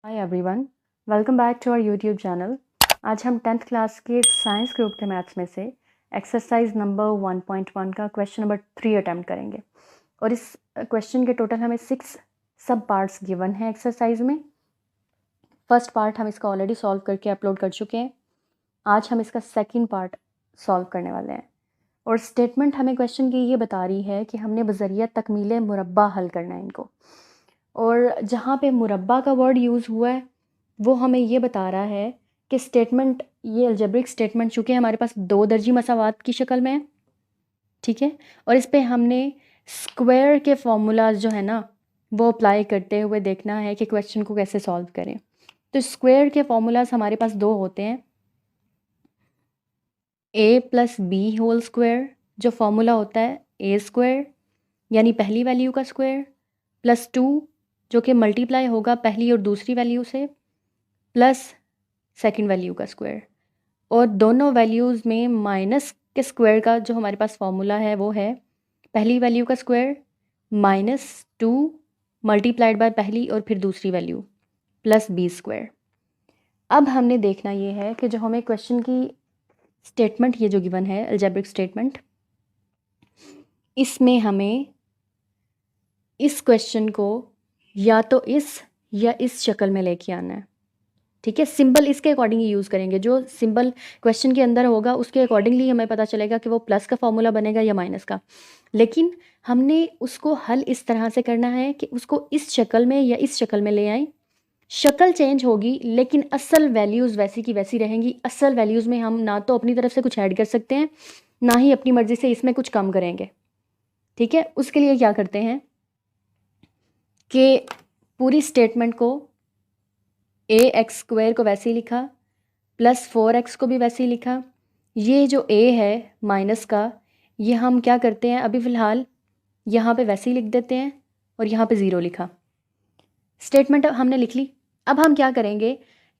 Hi everyone, welcome back to our YouTube channel. आज हम 10th class के science group के मैथ्स में से एक्सरसाइज नंबर 1.1 का क्वेश्चन नंबर 3 अटैम्प्ट करेंगे। और इस क्वेश्चन के टोटल हमें 6 सब पार्ट्स गिवन हैं एक्सरसाइज में। फर्स्ट पार्ट हम इसका ऑलरेडी सॉल्व करके अपलोड कर चुके हैं। आज हम इसका सेकंड पार्ट सॉल्व करने वाले हैं। और स्टेटमेंट हमें क्वेश्चन की ये बता रही है कि हमने बज़रिया तकमील मुरब्बा हल करना है इनको। और जहाँ पे मुरब्बा का वर्ड यूज़ हुआ है वो हमें ये बता रहा है कि स्टेटमेंट, ये अलजेब्रिक स्टेटमेंट चूँकि हमारे पास दो दर्जी मसावात की शक्ल में है, ठीक है, और इस पे हमने स्क्वायर के फॉर्मूलाज जो है ना वो अप्लाई करते हुए देखना है कि क्वेश्चन को कैसे सॉल्व करें। तो स्क्वायर के फॉर्मूलाज हमारे पास दो होते हैं, a plus b whole square, जो फॉर्मूला होता है ए स्क्वायर यानी पहली वैल्यू का स्क्वायर, प्लस 2 जो कि मल्टीप्लाई होगा पहली और दूसरी वैल्यू से, प्लस सेकंड वैल्यू का स्क्वायर। और दोनों वैल्यूज़ में माइनस के स्क्वायर का जो हमारे पास फॉर्मूला है वो है पहली वैल्यू का स्क्वायर -2 मल्टीप्लाइड बाय पहली और फिर दूसरी वैल्यू प्लस बी स्क्वायर। अब हमने देखना ये है कि जो हमें क्वेश्चन की स्टेटमेंट ये जो गिवन है अलजेब्रिक स्टेटमेंट, इसमें हमें इस क्वेश्चन को या तो इस या इस शक्ल में लेके आना है, ठीक है। सिंबल इसके अकॉर्डिंग ही यूज़ करेंगे, जो सिंबल क्वेश्चन के अंदर होगा उसके अकॉर्डिंगली हमें पता चलेगा कि वो प्लस का फॉर्मूला बनेगा या माइनस का। लेकिन हमने उसको हल इस तरह से करना है कि उसको इस शक्ल में या इस शक्ल में ले आएं। शक्ल चेंज होगी लेकिन असल वैल्यूज़ वैसी की वैसी रहेंगी। असल वैल्यूज़ में हम ना तो अपनी तरफ से कुछ ऐड कर सकते हैं, ना ही अपनी मर्ज़ी से इसमें कुछ कम करेंगे, ठीक है। उसके लिए क्या करते हैं कि पूरी स्टेटमेंट को ए एक्स स्क्वायर को वैसे ही लिखा, प्लस 4x को भी वैसे ही लिखा। ये जो a है माइनस का, ये हम क्या करते हैं अभी फ़िलहाल यहाँ पे वैसे ही लिख देते हैं और यहाँ पे 0 लिखा। स्टेटमेंट हमने लिख ली। अब हम क्या करेंगे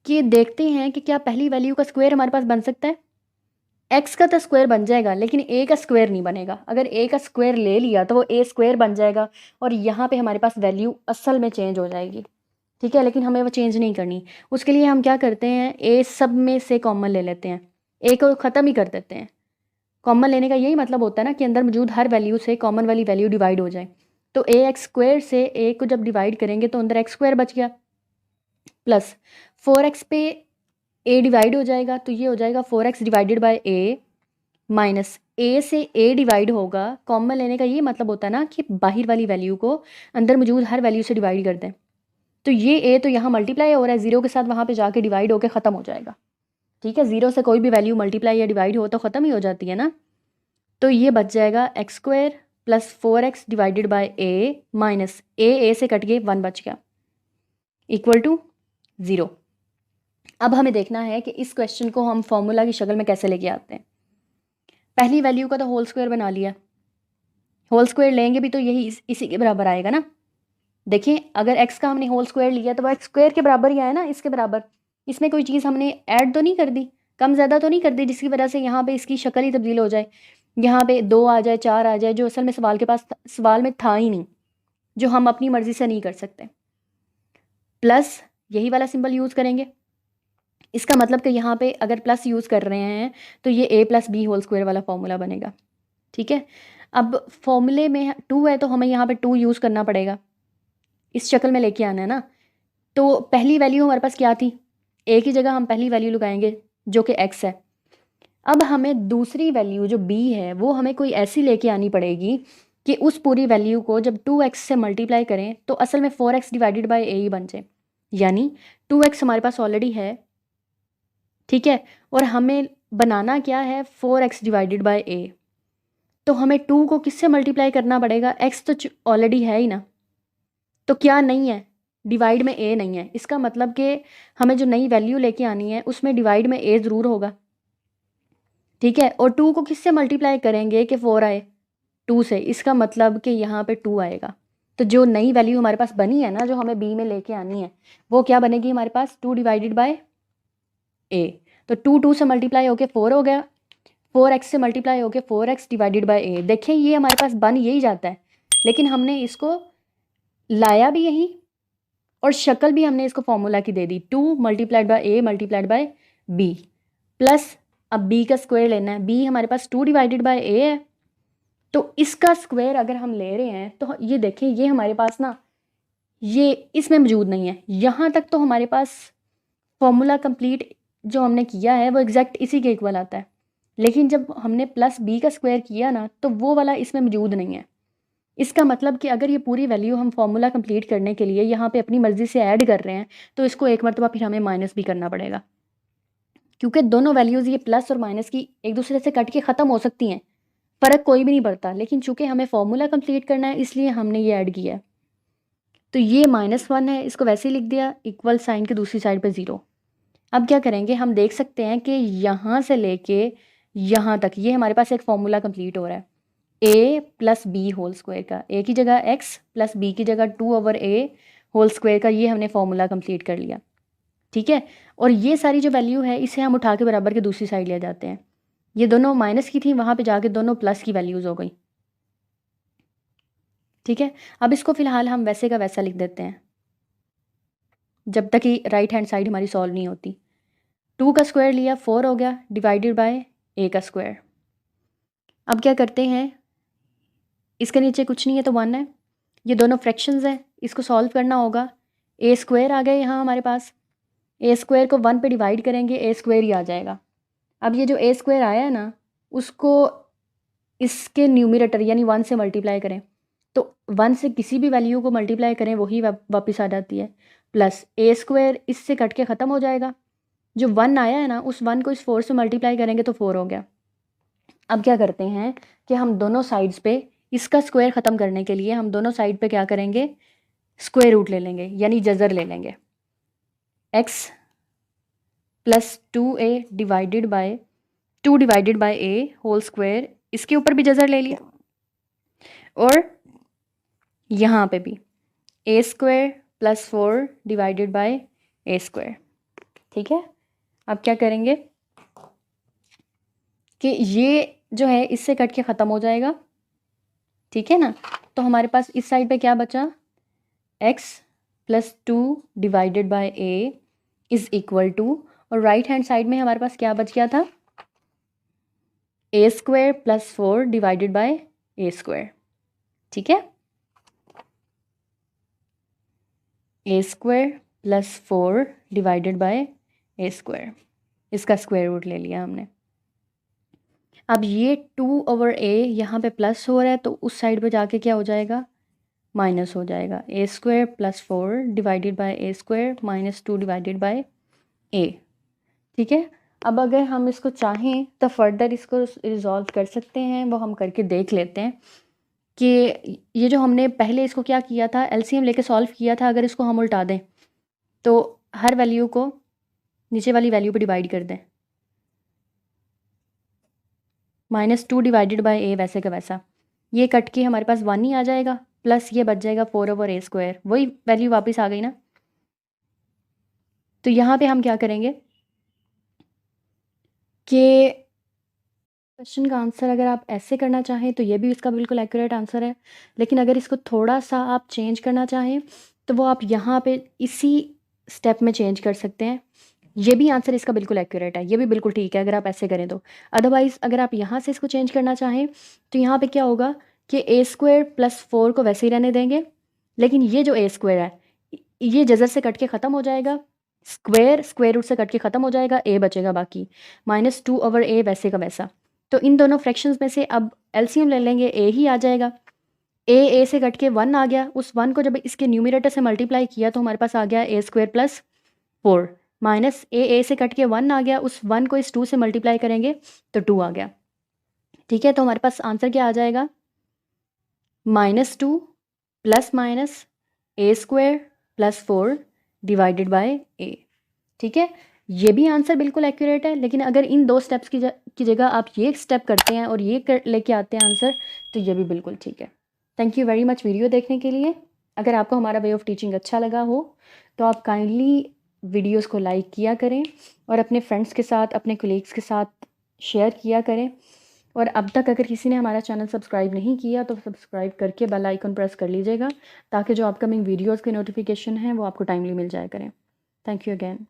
कि देखते हैं कि क्या पहली वैल्यू का स्क्वायर हमारे पास बन सकता है। x का तो स्क्वायर बन जाएगा लेकिन a का स्क्वायर नहीं बनेगा। अगर a का स्क्वायर ले लिया तो वो a स्क्वायर बन जाएगा और यहाँ पे हमारे पास वैल्यू असल में चेंज हो जाएगी, ठीक है। लेकिन हमें वो चेंज नहीं करनी। उसके लिए हम क्या करते हैं, ए सब में से कॉमन ले लेते हैं, ए को ख़त्म ही कर देते हैं। कॉमन लेने का यही मतलब होता है ना कि अंदर मौजूद हर वैल्यू से कॉमन वाली वैल्यू डिवाइड हो जाए। तो ए एक्स स्क्वायर से ए को जब डिवाइड करेंगे तो अंदर एक्स स्क्वायर बच गया, प्लस 4x पे ए डिवाइड हो जाएगा तो ये हो जाएगा 4x divided by A, minus A से ए डिवाइड होगा। कॉमन लेने का ये मतलब होता है ना कि बाहर वाली वैल्यू को अंदर मौजूद हर वैल्यू से डिवाइड कर दें। तो ये ए तो यहाँ मल्टीप्लाई हो रहा है, 0 के साथ वहाँ पे जाके डिवाइड होकर ख़त्म हो जाएगा, ठीक है। 0 से कोई भी वैल्यू मल्टीप्लाई या डिवाइड हो तो ख़त्म ही हो जाती है ना। तो ये बच जाएगा x square plus 4x divided by A minus A से कट के 1 बच गया इक्वल टू 0। अब हमें देखना है कि इस क्वेश्चन को हम फॉर्मूला की शक्ल में कैसे लेके आते हैं। पहली वैल्यू का तो होल स्क्वायर बना लिया, होल स्क्वायर लेंगे भी तो यही इसी के बराबर आएगा ना। देखिए अगर x का हमने होल स्क्वायर लिया तो वह एक्स स्क्वायर के बराबर ही आया ना, इसके बराबर। इसमें कोई चीज़ हमने ऐड तो नहीं कर दी, कम ज़्यादा तो नहीं कर दी जिसकी वजह से यहाँ पे इसकी शक्ल ही तब्दील हो जाए, यहाँ पे 2 आ जाए 4 आ जाए, जो असल में सवाल में था ही नहीं, जो हम अपनी मर्ज़ी से नहीं कर सकते। प्लस यही वाला सिंबल यूज़ करेंगे। इसका मतलब कि यहाँ पे अगर प्लस यूज़ कर रहे हैं तो ये a plus b whole square वाला फॉर्मूला बनेगा, ठीक है। अब फॉर्मूले में 2 है तो हमें यहाँ पे 2 यूज़ करना पड़ेगा, इस शक्ल में लेके आना है ना। तो पहली वैल्यू हमारे पास क्या थी, a की जगह हम पहली वैल्यू लगाएंगे जो कि x है। अब हमें दूसरी वैल्यू जो b है वो हमें कोई ऐसी लेके आनी पड़ेगी कि उस पूरी वैल्यू को जब 2x से मल्टीप्लाई करें तो असल में 4x डिवाइडेड बाय a ही बन जाए। यानी 2x हमारे पास ऑलरेडी है, ठीक है, और हमें बनाना क्या है 4x डिवाइडेड बाय a। तो हमें 2 को किससे मल्टीप्लाई करना पड़ेगा, x तो ऑलरेडी है ही ना। तो क्या नहीं है, डिवाइड में a नहीं है। इसका मतलब कि हमें जो नई वैल्यू लेके आनी है उसमें डिवाइड में a ज़रूर होगा, ठीक है। और 2 को किससे मल्टीप्लाई करेंगे कि 4 आए, 2 से। इसका मतलब कि यहाँ पे 2 आएगा। तो जो नई वैल्यू हमारे पास बनी है ना, जो हमें b में लेके आनी है, वो क्या बनेगी हमारे पास 2 डिवाइडेड बाय a। तो 2 से मल्टीप्लाई होके 4 हो गया, 4x से मल्टीप्लाई होके 4x डिवाइडेड बाय a। देखें ये हमारे पास बन यही जाता है, लेकिन हमने इसको लाया भी यही और शक्ल भी हमने इसको फॉर्मूला की दे दी 2 multiplied by a multiplied by b plus अब बी का स्क्वायर लेना है। बी हमारे पास 2 डिवाइडेड बाय ए है, तो इसका स्क्वायर अगर हम ले रहे हैं तो ये देखें ये हमारे पास ना ये इसमें मौजूद नहीं है। यहाँ तक तो हमारे पास फॉर्मूला कंप्लीट जो हमने किया है वो एग्जैक्ट इसी के इक्वल आता है, लेकिन जब हमने प्लस बी का स्क्वायर किया ना तो वो वाला इसमें मौजूद नहीं है। इसका मतलब कि अगर ये पूरी वैल्यू हम फॉर्मूला कंप्लीट करने के लिए यहाँ पे अपनी मर्ज़ी से ऐड कर रहे हैं तो इसको एक मरतबा फिर हमें माइनस भी करना पड़ेगा, क्योंकि दोनों वैल्यूज़ ये प्लस और माइनस की एक दूसरे से कट के ख़त्म हो सकती हैं, फ़र्क कोई भी नहीं पड़ता, लेकिन चूँकि हमें फॉर्मूला कंप्लीट करना है इसलिए हमने ये ऐड किया है। तो ये -1 है, इसको वैसे ही लिख दिया, इक्वल साइन की दूसरी साइड पे 0। अब क्या करेंगे, हम देख सकते हैं कि यहाँ से लेके यहाँ तक ये हमारे पास एक फॉर्मूला कंप्लीट हो रहा है a plus b whole square का, a की जगह x प्लस b की जगह 2/a होल स्क्वायर का, ये हमने फॉर्मूला कंप्लीट कर लिया। ठीक है, और ये सारी जो वैल्यू है इसे हम उठा के बराबर के दूसरी साइड ले जाते हैं। ये दोनों माइनस की थी, वहाँ पे जाके दोनों प्लस की वैल्यूज़ हो गई। ठीक है, अब इसको फ़िलहाल हम वैसे का वैसा लिख देते हैं जब तक कि राइट हैंड साइड हमारी सॉल्व नहीं होती। 2 का स्क्वायर लिया 4 हो गया डिवाइडेड बाय a का स्क्वायर। अब क्या करते हैं, इसके नीचे कुछ नहीं है तो 1 है, ये दोनों फ्रैक्शंस हैं, इसको सॉल्व करना होगा। ए स्क्वायर आ गया यहाँ हमारे पास, ए स्क्वायर को 1 पे डिवाइड करेंगे ए स्क्वायर ही आ जाएगा। अब ये जो ए स्क्वायर आया है ना उसको इसके न्यूमरेटर यानी 1 से मल्टीप्लाई करें, तो 1 से किसी भी वैल्यू को मल्टीप्लाई करें वही वापस आ जाती है, प्लस ए स्क्वायर इससे कट के ख़त्म हो जाएगा। जो 1 आया है ना उस 1 को इस 4 से मल्टीप्लाई करेंगे तो 4 हो गया। अब क्या करते हैं कि हम दोनों साइड्स पे इसका स्क्वायर ख़त्म करने के लिए हम दोनों साइड पे क्या करेंगे, स्क्वायर रूट ले लेंगे यानी जज़र ले लेंगे। x plus 2a divided by 2 divided by a whole square, इसके ऊपर भी जज़र ले लिया और यहाँ पे भी a square plus 4 divided by a square. ठीक है, अब क्या करेंगे कि ये जो है इससे कट के ख़त्म हो जाएगा। ठीक है ना, तो हमारे पास इस साइड पे क्या बचा, x plus 2 divided by a is equal to, और राइट हैंड साइड में हमारे पास क्या बच गया था, a square plus 4 divided by a square. ठीक है, a square plus 4 divided by a square, इसका स्क्वायर रूट ले लिया हमने। अब ये 2/a यहाँ पे प्लस हो रहा है तो उस साइड पे जाके क्या हो जाएगा, माइनस हो जाएगा। a square plus 4 divided by a square minus 2 divided by a। ठीक है, अब अगर हम इसको चाहें तो फर्दर इसको रिजॉल्व कर सकते हैं, वो हम करके देख लेते हैं कि ये जो हमने पहले इसको क्या किया था, एलसीएम लेके सॉल्व किया था, अगर इसको हम उल्टा दें तो हर वैल्यू को नीचे वाली वैल्यू पे डिवाइड कर दें, -2 डिवाइडेड बाय a वैसे का वैसा, ये कट के हमारे पास 1 ही आ जाएगा, प्लस ये बच जाएगा 4/a स्क्वायर, वही वैल्यू वापस आ गई ना। तो यहाँ पे हम क्या करेंगे कि क्वेश्चन का आंसर अगर आप ऐसे करना चाहें तो ये भी इसका बिल्कुल एक्यूरेट आंसर है, लेकिन अगर इसको थोड़ा सा आप चेंज करना चाहें तो वो आप यहाँ पे इसी स्टेप में चेंज कर सकते हैं। ये भी आंसर इसका बिल्कुल एक्यूरेट है, ये भी बिल्कुल ठीक है अगर आप ऐसे करें तो। अदरवाइज़ अगर आप यहाँ से इसको चेंज करना चाहें तो यहाँ पे क्या होगा कि a स्क्वायर प्लस 4 को वैसे ही रहने देंगे, लेकिन ये जो a स्क्वायर है ये जज़र से कट के ख़त्म हो जाएगा, स्क्वायर रूट से कट के ख़त्म हो जाएगा, a बचेगा बाकी, -2/a वैसे का वैसा। तो इन दोनों फ्रैक्शंस में से अब एलसीएम ले लेंगे, a ही आ जाएगा, a से कट के 1 आ गया, उस 1 को जब इसके न्यूमरेटर से मल्टीप्लाई किया तो हमारे पास आ गया a square plus 4 minus a से कट के 1 आ गया, उस 1 को इस 2 से मल्टीप्लाई करेंगे तो 2 आ गया। ठीक है, तो हमारे पास आंसर क्या आ जाएगा, -2 plus minus a square plus 4 divided by a। ठीक है, ये भी आंसर बिल्कुल एक्यूरेट है, लेकिन अगर इन दो स्टेप्स की जगह आप ये स्टेप करते हैं और ये लेके आते हैं आंसर तो ये भी बिल्कुल ठीक है। Thank you very much video देखने के लिए। अगर आपको हमारा वे ऑफ टीचिंग अच्छा लगा हो तो आप काइंडली वीडियोस को लाइक किया करें और अपने फ्रेंड्स के साथ, अपने कोलीग्स के साथ शेयर किया करें, और अब तक अगर किसी ने हमारा चैनल सब्सक्राइब नहीं किया तो सब्सक्राइब करके बेल आइकन प्रेस कर लीजिएगा, ताकि जो अपकमिंग वीडियोज़ के नोटिफिकेशन हैं वो आपको टाइमली मिल जाया करें। Thank you again.